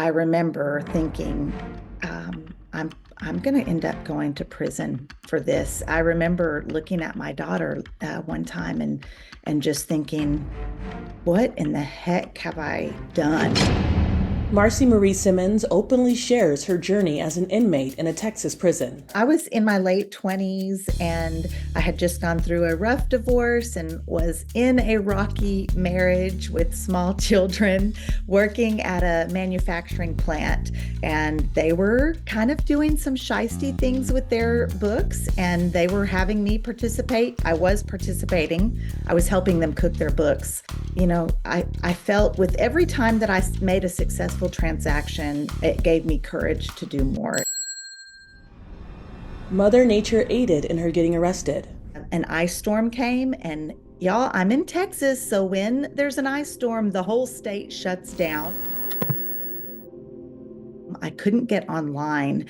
I remember thinking, um, I'm I'm going to end up going to prison for this. I remember looking at my daughter one time and just thinking, what in the heck have I done? Marcy Marie Simmons openly shares her journey as an inmate in a Texas prison. I was in my late 20s and I had just gone through a rough divorce and was in a rocky marriage with small children, working at a manufacturing plant. And they were kind of doing some shisty things with their books, and they were having me participate. I was participating. I was helping them cook their books. I felt with every time that I made a successful transaction, it gave me courage to do more. Mother Nature aided in her getting arrested. An ice storm came, and y'all, I'm in Texas, so when there's an ice storm, the whole state shuts down. I couldn't get online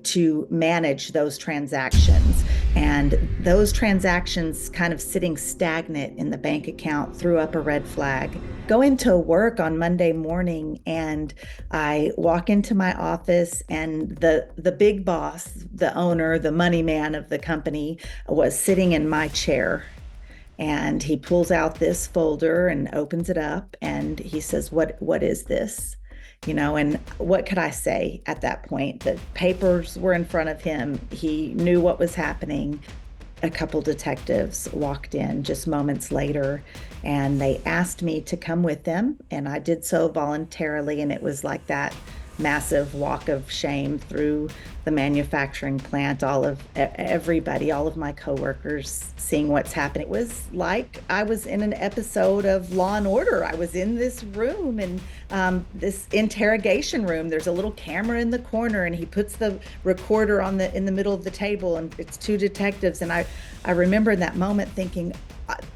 to manage those transactions. And those transactions kind of sitting stagnant in the bank account threw up a red flag. Go into work on Monday morning, and I walk into my office, and the big boss, the owner, the money man of the company, was sitting in my chair. And he pulls out this folder and opens it up, and he says, what is this? And what could I say at that point? The papers were in front of him. He knew what was happening. A couple detectives walked in just moments later, and they asked me to come with them, and I did so voluntarily. And it was like that massive walk of shame through the manufacturing plant, all of everybody, all of my coworkers seeing what's happening. It was like I was in an episode of Law and Order. I was in this room, and this interrogation room. There's a little camera in the corner, and he puts the recorder in the middle of the table, and it's two detectives. And I remember in that moment thinking,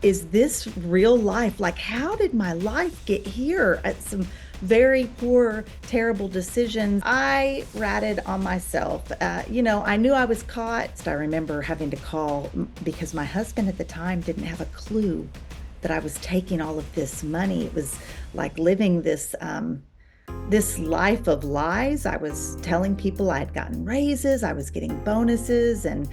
is this real life? Like, how did my life get here? At some very poor, terrible decisions. I ratted on myself. I knew I was caught. I remember having to call because my husband at the time didn't have a clue that I was taking all of this money. It was like living this life of lies. I was telling people I had gotten raises, I was getting bonuses, and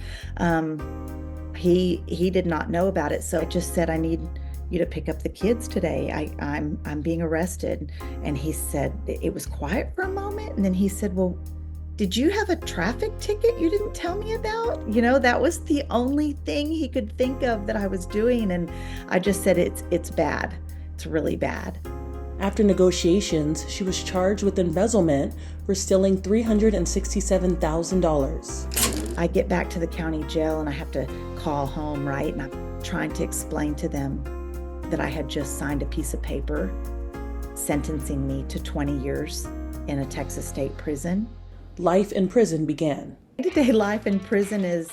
he did not know about it. So I just said, I need you to pick up the kids today. I'm being arrested. And he said, it was quiet for a moment. And then he said, well, did you have a traffic ticket you didn't tell me about? That was the only thing he could think of that I was doing. And I just said, it's bad. It's really bad. After negotiations, she was charged with embezzlement for stealing $367,000. I get back to the county jail and I have to call home, right? And I'm trying to explain to them that I had just signed a piece of paper sentencing me to 20 years in a Texas state prison. Life in prison began. Day-to-day life in prison is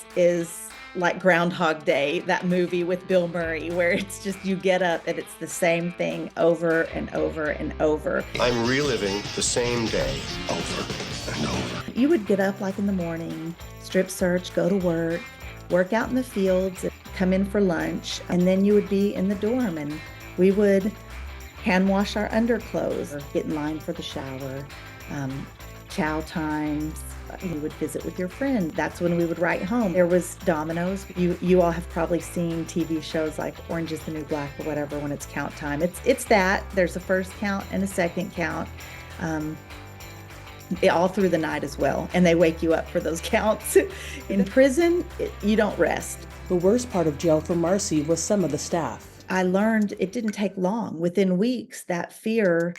like Groundhog Day, that movie with Bill Murray, where it's just you get up and it's the same thing over and over and over. I'm reliving the same day over and over. You would get up like in the morning, strip search, go to work out in the fields, come in for lunch, and then you would be in the dorm, and we would hand wash our underclothes or get in line for the shower. Chow times, you would visit with your friend. That's when we would write home. There was dominoes. You all have probably seen TV shows like Orange is the New Black or whatever when it's count time. It's that. There's a first count and a second count. All through the night as well. And they wake you up for those counts. In prison, you don't rest. The worst part of jail for Marcy was some of the staff. I learned it didn't take long. Within weeks, that fear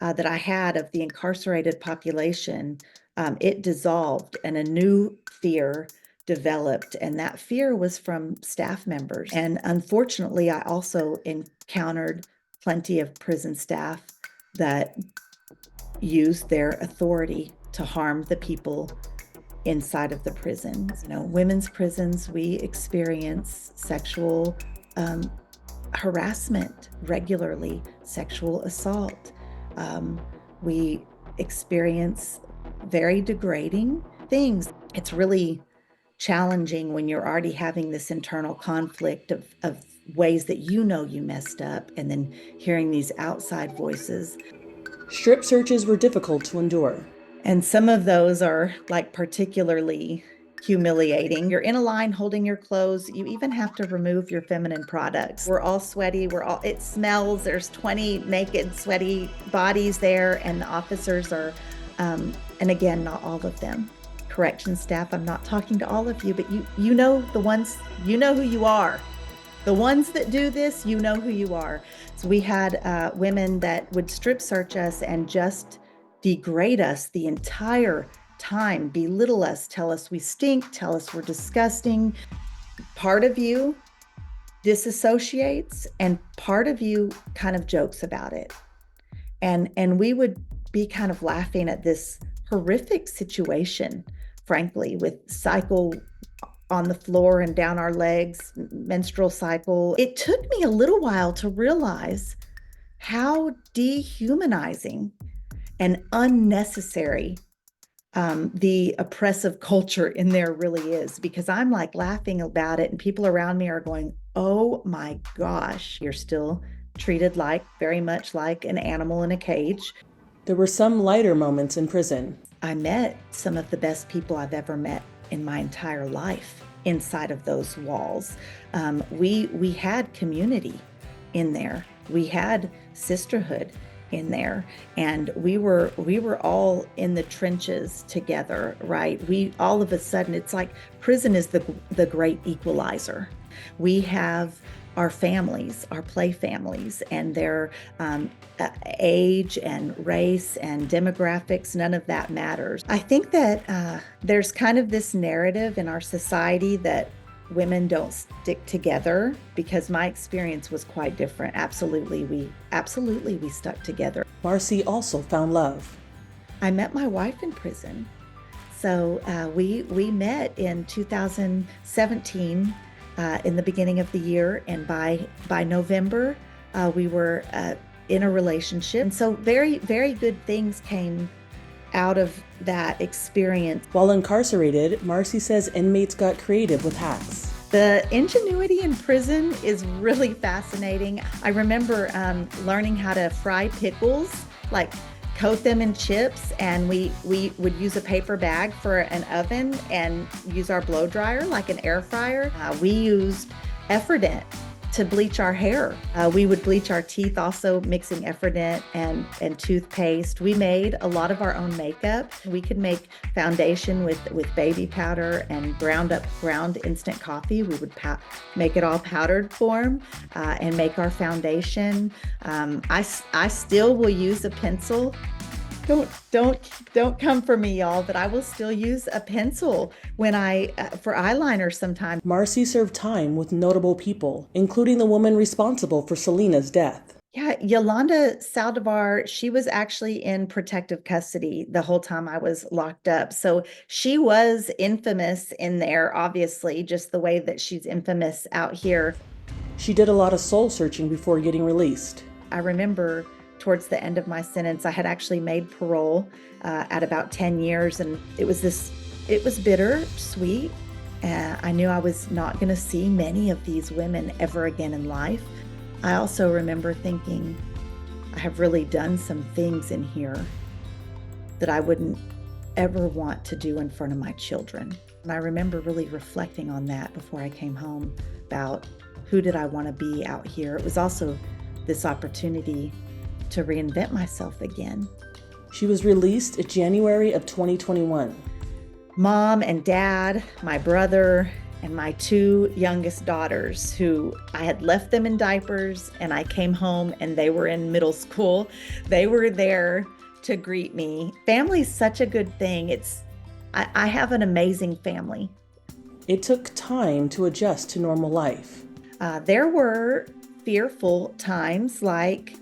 that I had of the incarcerated population, it dissolved and a new fear developed. And that fear was from staff members. And unfortunately, I also encountered plenty of prison staff that use their authority to harm the people inside of the prisons. Women's prisons, we experience sexual harassment regularly, sexual assault. We experience very degrading things. It's really challenging when you're already having this internal conflict of ways that you messed up, and then hearing these outside voices. Strip searches were difficult to endure. And some of those are like particularly humiliating. You're in a line holding your clothes. You even have to remove your feminine products. We're all sweaty. It smells. There's 20 naked, sweaty bodies there. And the officers are, and again, not all of them. Correction staff, I'm not talking to all of you, but you know the ones, you know who you are. The ones that do this, you know who you are. So we had women that would strip search us and just degrade us the entire time, belittle us, tell us we stink, tell us we're disgusting. Part of you disassociates and part of you kind of jokes about it. And we would be kind of laughing at this horrific situation, frankly, with cycle on the floor and down our legs, menstrual cycle. It took me a little while to realize how dehumanizing and unnecessary the oppressive culture in there really is, because I'm like laughing about it and people around me are going, oh my gosh, you're still treated like very much like an animal in a cage. There were some lighter moments in prison. I met some of the best people I've ever met in my entire life inside of those walls. We had community in there. We had sisterhood in there, and we were all in the trenches together, right? We all of a sudden, it's like prison is the great equalizer. We have our families, our play families, and their age and race and demographics, none of that matters. I think that there's kind of this narrative in our society that women don't stick together, because my experience was quite different. Absolutely, we stuck together. Marcy also found love. I met my wife in prison. So we met in 2017 in the beginning of the year, and by November we were in a relationship. And so very, very good things came out of that experience. While incarcerated, Marcy says inmates got creative with hacks. The ingenuity in prison is really fascinating. I remember learning how to fry pickles, like coat them in chips, and we would use a paper bag for an oven and use our blow dryer like an air fryer. We used Effordent to bleach our hair. We would bleach our teeth also mixing Effordent and toothpaste. We made a lot of our own makeup. We could make foundation with baby powder and ground instant coffee. We would make it all powdered form and make our foundation. I still will use a pencil. Don't come for me, y'all, but I will still use a pencil when for eyeliner sometimes. Marcy served time with notable people, including the woman responsible for Selena's death. Yeah, Yolanda Saldivar, she was actually in protective custody the whole time I was locked up. So she was infamous in there, obviously, just the way that she's infamous out here. She did a lot of soul searching before getting released. I remember towards the end of my sentence, I had actually made parole at about 10 years. And it was bitter, sweet. I knew I was not going to see many of these women ever again in life. I also remember thinking, I have really done some things in here that I wouldn't ever want to do in front of my children. And I remember really reflecting on that before I came home about who did I want to be out here. It was also this opportunity to reinvent myself again. She was released in January of 2021. Mom and dad, my brother, and my two youngest daughters, who I had left them in diapers, and I came home and they were in middle school. They were there to greet me. Family's such a good thing. I have an amazing family. It took time to adjust to normal life. There were fearful times, like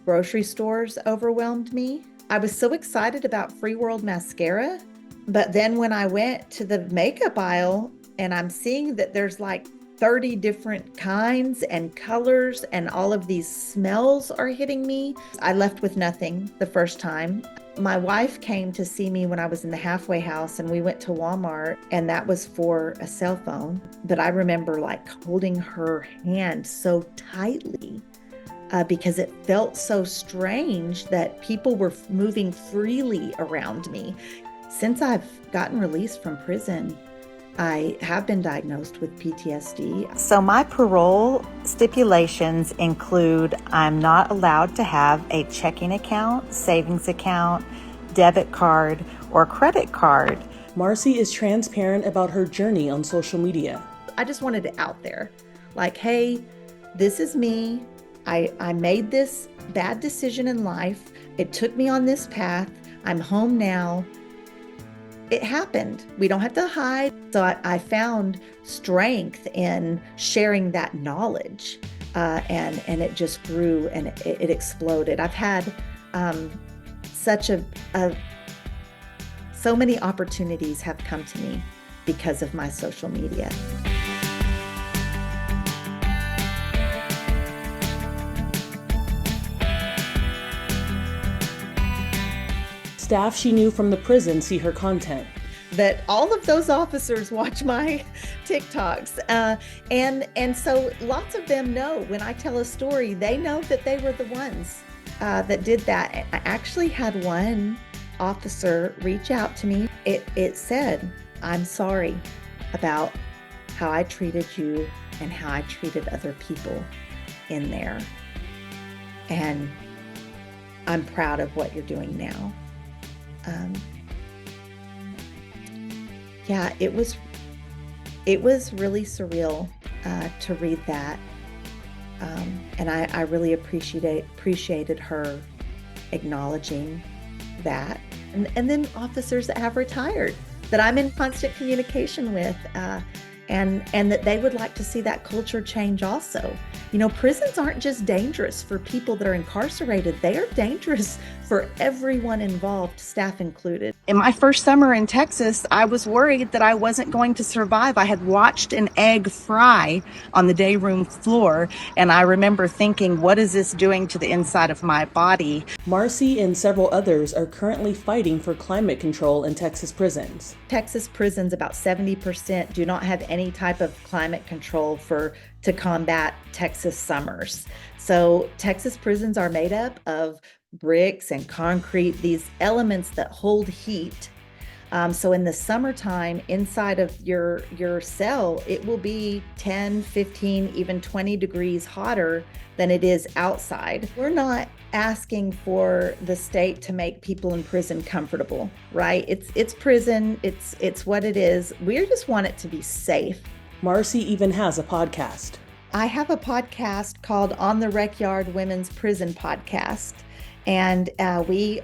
grocery stores overwhelmed me. I was so excited about Free World mascara, but then when I went to the makeup aisle and I'm seeing that there's like 30 different kinds and colors and all of these smells are hitting me, I left with nothing the first time. My wife came to see me when I was in the halfway house, and we went to Walmart, and that was for a cell phone. But I remember like holding her hand so tightly because it felt so strange that people were moving freely around me. Since I've gotten released from prison, I have been diagnosed with PTSD. So my parole stipulations include I'm not allowed to have a checking account, savings account, debit card, or credit card. Marcy is transparent about her journey on social media. I just wanted it out there. Like, hey, this is me. I made this bad decision in life. It took me on this path. I'm home now. It happened. We don't have to hide. So I found strength in sharing that knowledge, and it just grew and it exploded. I've had so many opportunities have come to me because of my social media. Staff she knew from the prison see her content. That all of those officers watch my TikToks. And so lots of them know when I tell a story, they know that they were the ones that did that. I actually had one officer reach out to me. It said, I'm sorry about how I treated you and how I treated other people in there. And I'm proud of what you're doing now. Yeah, it was really surreal to read that, and I really appreciated her acknowledging that, and then officers that have retired that I'm in constant communication with, and that they would like to see that culture change also. You know, prisons aren't just dangerous for people that are incarcerated, they are dangerous for everyone involved, staff included. In my first summer in Texas, I was worried that I wasn't going to survive. I had watched an egg fry on the day room floor, and I remember thinking, what is this doing to the inside of my body? Marcy and several others are currently fighting for climate control in Texas prisons. Texas prisons, about 70% do not have any type of climate control to combat Texas summers. So Texas prisons are made up of bricks and concrete, these elements that hold heat. So in the summertime, inside of your cell, it will be 10, 15, even 20 degrees hotter than it is outside. We're not asking for the state to make people in prison comfortable, right? It's prison, it's what it is. We just want it to be safe. Marcy even has a podcast. I have a podcast called On the Rec Yard Women's Prison Podcast. And we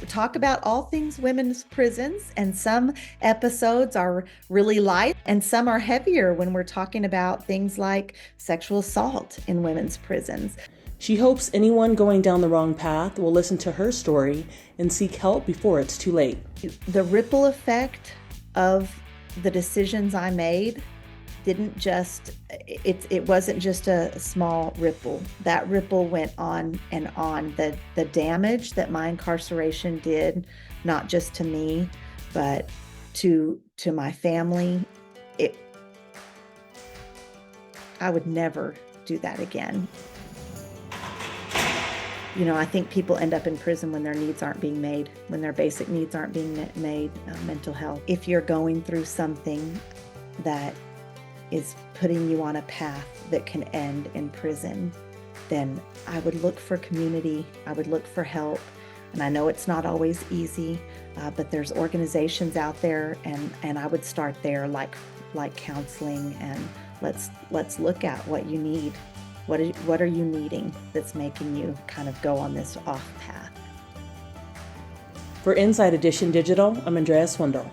talk about all things women's prisons, and some episodes are really light and some are heavier when we're talking about things like sexual assault in women's prisons. She hopes anyone going down the wrong path will listen to her story and seek help before it's too late. The ripple effect of the decisions I made it wasn't just a small ripple. That ripple went on and on. The damage that my incarceration did, not just to me, but to my family, I would never do that again. You know, I think people end up in prison when their needs aren't being made, when their basic needs aren't being made, mental health. If you're going through something that is putting you on a path that can end in prison, then I would look for community. I would look for help. And I know it's not always easy, but there's organizations out there, and I would start there, like counseling, and let's look at what you need. What are you needing that's making you kind of go on this off path? For Inside Edition Digital, I'm Andrea Swindle.